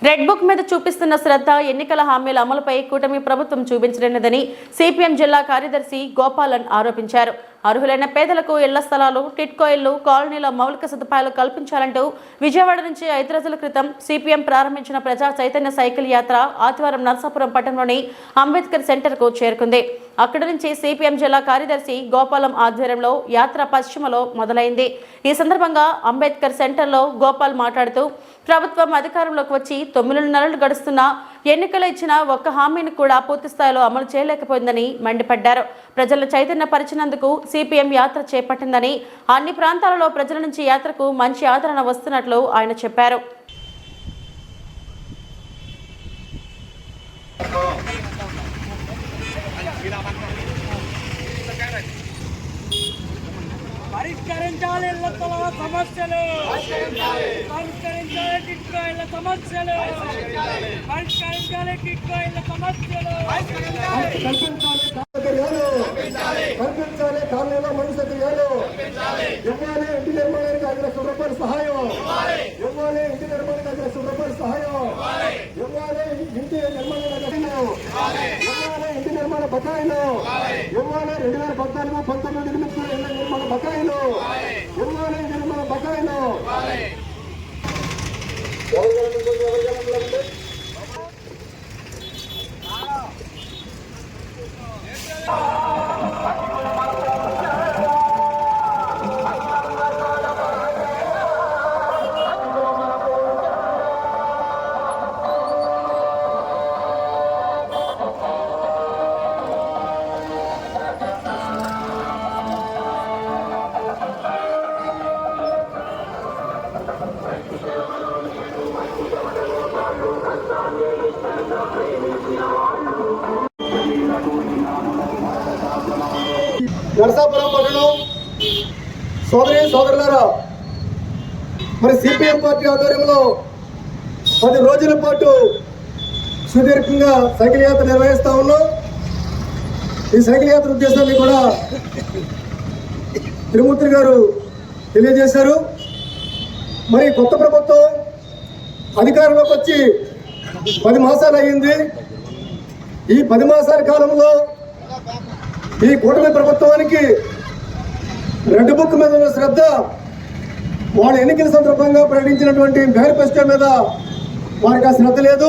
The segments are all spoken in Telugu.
రెడ్ బుక్ మీద చూపిస్తున్న శ్రద్ధ ఎన్నికల హామీల అమలుపై కూటమి ప్రభుత్వం చూపించలేదని సిపిఎం జిల్లా కార్యదర్శి గోపాలన్ ఆరోపించారు. అర్హులైన పేదలకు ఇళ్ల స్థలాలు, టిట్కో ఇళ్లు, కాలనీల మౌలిక సదుపాయాలు కల్పించాలంటూ విజయవాడ నుంచి 5 రోజుల క్రితం సిపిఎం ప్రారంభించిన ప్రజా చైతన్య సైకిల్ యాత్ర ఆదివారం నర్సాపురం పట్టణంలోని అంబేద్కర్ సెంటర్కు చేరుకుంది. అక్కడి నుంచి సిపిఎం జిల్లా కార్యదర్శి గోపాలం ఆధ్వర్యంలో యాత్ర పశ్చిమలో మొదలైంది. ఈ సందర్భంగా అంబేద్కర్ సెంటర్లో గోపాల్ మాట్లాడుతూ ప్రభుత్వం అధికారంలోకి వచ్చి 9 నెలలు గడుస్తున్నా ఎన్నికలు ఇచ్చిన ఒక్క హామీని కూడా పూర్తి స్థాయిలో అమలు చేయలేకపోయిందని మండిపడ్డారు. ప్రజలను చైతన్యపరిచినందుకు సిపిఎం యాత్ర చేపట్టిందని, అన్ని ప్రాంతాలలో ప్రజల నుంచి యాత్రకు మంచి ఆదరణ వస్తున్నట్లు ఆయన చెప్పారు. పరిష్కరించాలి ఇళ్ల స్థలాల సమస్యలు, పరిష్కరించాలి టిట్కో ఇళ్ల సమస్యలు, పరిష్కరించాలి టిట్కో ఇళ్ల సమస్యలు, కల్పించాలి కాలనీలో మనుషులు ఇవ్వాలి, ఇంటి నిర్మాణానికి 5 లక్షల రూపాయల సహాయం ఇవ్వాలి, ఇంటి నిర్మాణానికి 5 లక్షల రూపాయల సహాయం ఇవ్వాలి, ఇంటి నిర్మాణ బకాయిలు ఇవ్వాలి, 2014-19 నిర్మించిన ఇళ్ల నిర్మాణ బకాయిలు ఇవ్వాలి, నిర్మాణ బకాయిలు నర్సాపురం పట్టణం సోదరులారా, మరి సిపిఎం పార్టీ ఆధ్వర్యంలో 10 రోజుల పాటు సుదీర్ఘంగా సైకిల్ యాత్ర నిర్వహిస్తా ఉన్నాం. ఈ సైకిల్ యాత్ర ఉద్దేశాన్ని కూడా తిరుమూర్తి గారు తెలియజేశారు. మరి కొత్త ప్రభుత్వం అధికారంలోకి వచ్చి 10 మాసాలు అయ్యింది. ఈ 10 మాసాల కాలంలో ఈ కూటమి ప్రభుత్వానికి రెడ్ బుక్ మీద ఉన్న శ్రద్ధ, వాళ్ళ ఎన్నికల సందర్భంగా ప్రకటించినటువంటి మేనిఫెస్టో మీద వారికి ఆ శ్రద్ధ లేదు.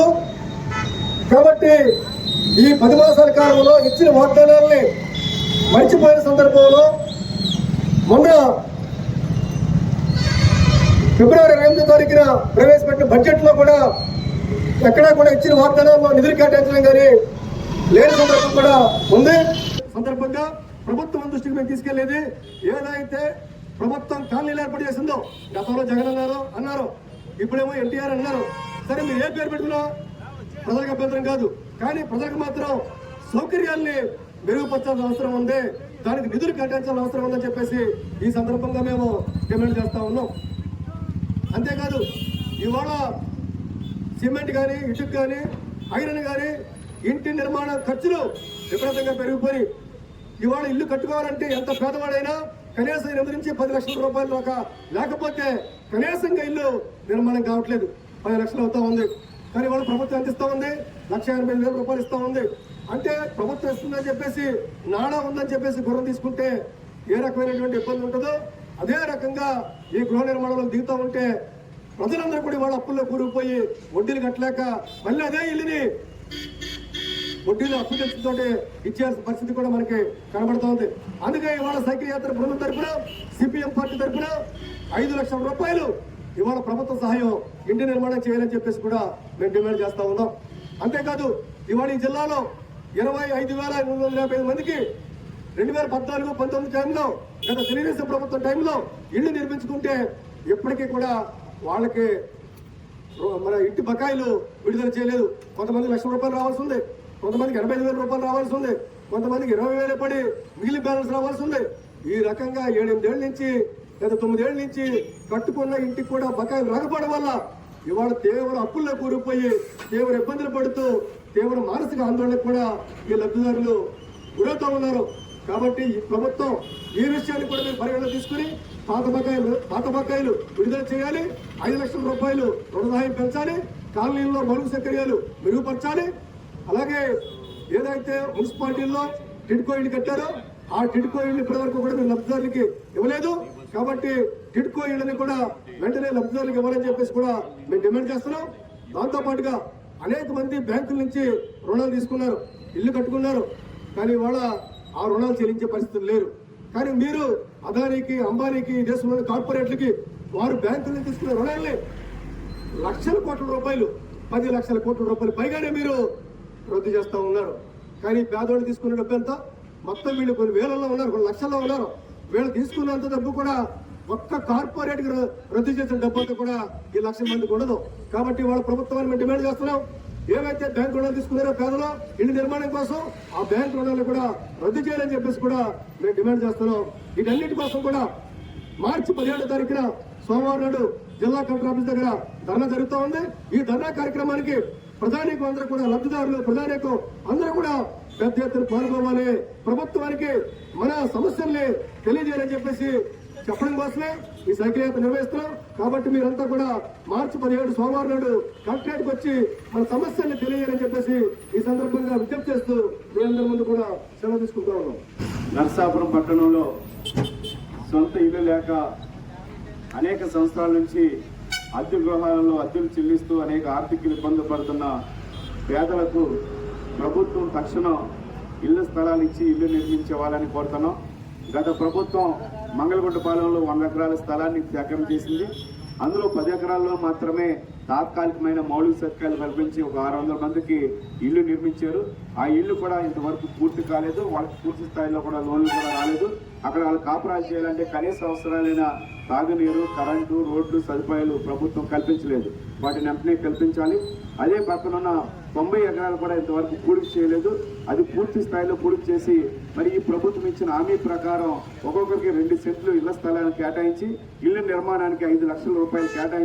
కాబట్టి ఈ 10 మాసాల కాలంలో ఇచ్చిన వాగ్దానాలని మర్చిపోయిన సందర్భంలో మొన్న ఫిబ్రవరి 8వ తారీఖున ప్రవేశపెట్టిన బడ్జెట్లో కూడా ఎక్కడా కూడా ఇచ్చిన వాగ్దానాల్లో నిధులు కేటాయించడం కానీ లేని సందర్భం కూడా ఉంది. సందర్భంగా ప్రభుత్వం దృష్టికి మేము తీసుకెళ్లేది, ఏదైతే ప్రభుత్వం కాలనీలు ఏర్పాటు చేసిందో, గతంలో జగన్ అన్నారు, ఇప్పుడేమో ఎన్టీఆర్ అన్నారు. సరే, మీరు ఏ పేరు పెట్టుకున్నా ప్రజలకు అభ్యంతరం కాదు, కానీ ప్రజలకు మాత్రం సౌకర్యాల్ని మెరుగుపరచాల్సిన అవసరం ఉంది, దానికి నిధులు కేటాయించాల్సిన అవసరం ఉందని చెప్పేసి ఈ సందర్భంగా మేము డిమాండ్ చేస్తా ఉన్నాం. అంతేకాదు, ఇవాళ సిమెంట్ కానీ, ఇటుక కానీ, ఐరన్ కానీ, ఇంటి నిర్మాణ ఖర్చులు విపరీతంగా పెరిగిపోయి ఇవాళ ఇల్లు కట్టుకోవాలంటే ఎంత పేదవాడైనా కనీసం 8 నుంచి 10 లక్షల రూపాయలు దాకా లేకపోతే కనీసంగా ఇల్లు నిర్మాణం కావట్లేదు. 10 లక్షలు అవుతా ఉంది. కానీ ఇవాళ ప్రభుత్వం ఎంత ఇస్తా ఉంది? 1,85,000 రూపాయలు ఇస్తా ఉంది. అంటే ప్రభుత్వం ఇస్తుందని చెప్పేసి, నాడా ఉందని చెప్పేసి గుర్రం తీసుకుంటే ఏ రకమైనటువంటి ఇబ్బంది ఉంటుందో అదే రకంగా ఈ గృహ నిర్మాణంలో దిగుతూ ఉంటే ప్రజలందరూ కూడా ఇవాళ అప్పుల్లో కూరుకుపోయి వడ్డీలు కట్టలేక మళ్ళీ అదే ఇల్లుని వడ్డీలు అప్పు తెచ్చుతో ఇచ్చేయాల్సిన పరిస్థితి కూడా మనకి కనబడుతూ ఉంది. అందుకే ఇవాళ సైకిల్ యాత్ర బృందం తరఫున, సిపిఎం పార్టీ తరఫున 5 లక్షల రూపాయలు ఇవాళ ప్రభుత్వ సహాయం ఇంటి నిర్మాణం చేయాలని చెప్పేసి కూడా మేము డిమాండ్ చేస్తా ఉన్నాం. అంతేకాదు, ఇవాళ ఈ జిల్లాలో 25,850 మందికి 2014-19 టైంలో, గత తెలుగుదేశం ప్రభుత్వం టైంలో ఇళ్లు నిర్మించుకుంటే ఇప్పటికీ కూడా వాళ్ళకి మన ఇంటి బకాయిలు విడుదల చేయలేదు. కొంతమంది 1,00,000 రూపాయలు రావాల్సి ఉంది, కొంతమందికి 85,000 రూపాయలు రావాల్సి ఉంది, కొంతమందికి 20,000 పడి మిగిలిన బ్యాలెన్స్ రావాల్సి ఉంది. ఈ రకంగా 7-8 ఏళ్ళ నుంచి లేదా 9 ఏళ్ళ నుంచి కట్టుకున్న ఇంటికి కూడా బకాయిలు రాకపోవడం వల్ల ఇవాళ తీవ్ర అప్పుల్లో కూరుకుపోయి తీవ్ర ఇబ్బందులు పడుతూ తీవ్ర మానసిక ఆందోళనకు కూడా ఈ లబ్ధిదారులు గురవుతూ ఉన్నారు. కాబట్టి ఈ ప్రభుత్వం ఈ విషయాన్ని కూడా మీరు పరిగణన తీసుకుని పాత బకాయిలు విడుదల చేయాలి, 5 లక్షల రూపాయలు రుణ సహాయం పెంచాలి, కాలనీల్లో మరుగు సౌకర్యాలు మెరుగుపరచాలి. అలాగే ఏదైతే మున్సిపాలిటీల్లో టిడ్కో ఇళ్ళు కట్టారో ఆ టిడ్కో ఇళ్ళు ఇప్పటివరకు కూడా మీరు లబ్ధిదారులకి ఇవ్వలేదు. కాబట్టి టిడ్కో ఇళ్ళని కూడా వెంటనే లబ్ధిదారులకు ఇవ్వాలని చెప్పేసి కూడా మేము డిమాండ్ చేస్తున్నాం. దాంతో పాటుగా అనేక మంది బ్యాంకుల నుంచి రుణాలు తీసుకున్నారు, ఇల్లు కట్టుకున్నారు, కానీ వాళ్ళ ఆ రుణాలు చెల్లించే పరిస్థితులు లేరు. కానీ మీరు అదానికి, అంబానీకి, దేశంలోని కార్పొరేట్లకి వారు బ్యాంకుల నుంచి తీసుకున్న రుణాలని లక్షల కోట్ల రూపాయలు, 10 లక్షల కోట్ల రూపాయలు పైగానే మీరు రద్దు చేస్తూ ఉన్నారు. కానీ పేదవాళ్ళు తీసుకున్న డబ్బు ఎంత? మొత్తం వీళ్ళు కొన్ని వేలల్లో ఉన్నారు, కొన్ని లక్షల్లో ఉన్నారు. వీళ్ళు తీసుకున్నంత డబ్బు కూడా ఒక్క కార్పొరేట్ రద్దు చేసిన డబ్బు అంతా కూడా ఈ 1,00,000 మందికి ఉండదు. కాబట్టి వాళ్ళ ప్రభుత్వాన్ని మేము డిమాండ్ చేస్తున్నాం. ఏవైతే బ్యాంకు రుణాలు తీసుకున్నారో పేదలు ఇల్లు నిర్మాణం కోసం ఆ బ్యాంకు రుణాలు కూడా రద్దు చేయాలని చెప్పేసి కూడా మేము డిమాండ్ చేస్తున్నాం. వీటన్నిటి కోసం కూడా మార్చి 17వ తారీఖున సోమవారం నాడు జిల్లా కలెక్టర్ ఆఫీస్ దగ్గర ధర్నా జరుగుతూ ఉంది. ఈ ధర్నా కార్యక్రమానికి ప్రధానికు అందరూ కూడా లబ్ధిదారులు, ప్రధానికు అందరూ కూడా పెద్ద ఎత్తున పాల్గొవాలి. ప్రభుత్వానికి మన సమస్యల్ని తెలియజేయాలని చెప్పేసి చెప్పడం కోసమే ఈ సైకిల్ యాత్ర నిర్వహిస్తున్నాం. కాబట్టి మీరంతా కూడా మార్చి 17 సోమవారం నాడు కలెక్టరేట్కి వచ్చి మన సమస్యల్ని తెలియజేయాలని చెప్పేసి ఈ సందర్భంగా విజ్ఞప్తి చేస్తూ మీ అందరి ముందు కూడా సెలవు తీసుకుంటా ఉన్నాం. నరసాపురం పట్టణంలో సొంత ఇల్లు లేక అనేక సంవత్సరాల నుంచి అద్దె గృహాలలో అద్దెలు చెల్లిస్తూ అనేక ఆర్థిక ఇబ్బందులు పడుతున్న పేదలకు ప్రభుత్వం తక్షణం ఇళ్ల స్థలాలు ఇచ్చి ఇల్లు నిర్మించేవాలని కోరుతున్నాం. గత ప్రభుత్వం మంగళగుంటపాలెంలో 100 ఎకరాల స్థలాన్ని త్యాగం చేసింది. అందులో 10 ఎకరాల్లో మాత్రమే తాత్కాలికమైన మౌలిక సదుపాయాలు కల్పించి ఒక 600 మందికి ఇల్లు నిర్మించారు. ఆ ఇల్లు కూడా ఇంతవరకు పూర్తి కాలేదు. వాళ్ళకి పూర్తి స్థాయిలో కూడా లోన్లు కూడా రాలేదు. అక్కడ వాళ్ళు కాపురాలు చేయాలంటే కనీస అవసరాలైన తాగునీరు, కరెంటు, రోడ్లు సదుపాయాలు ప్రభుత్వం కల్పించలేదు. వాటిని వెంటనే కల్పించాలి. అదే పక్కనున్న 90 ఎకరాలు కూడా ఇంతవరకు పూర్తి చేయలేదు. అది పూర్తి స్థాయిలో పూర్తి చేసి మరి ఈ ప్రభుత్వం ఇచ్చిన హామీ ప్రకారం ఒక్కొక్కరికి 2 సెంట్లు ఇళ్ల స్థలాన్ని కేటాయించి ఇళ్ల నిర్మాణానికి 5 లక్షల రూపాయలు కేటాయించి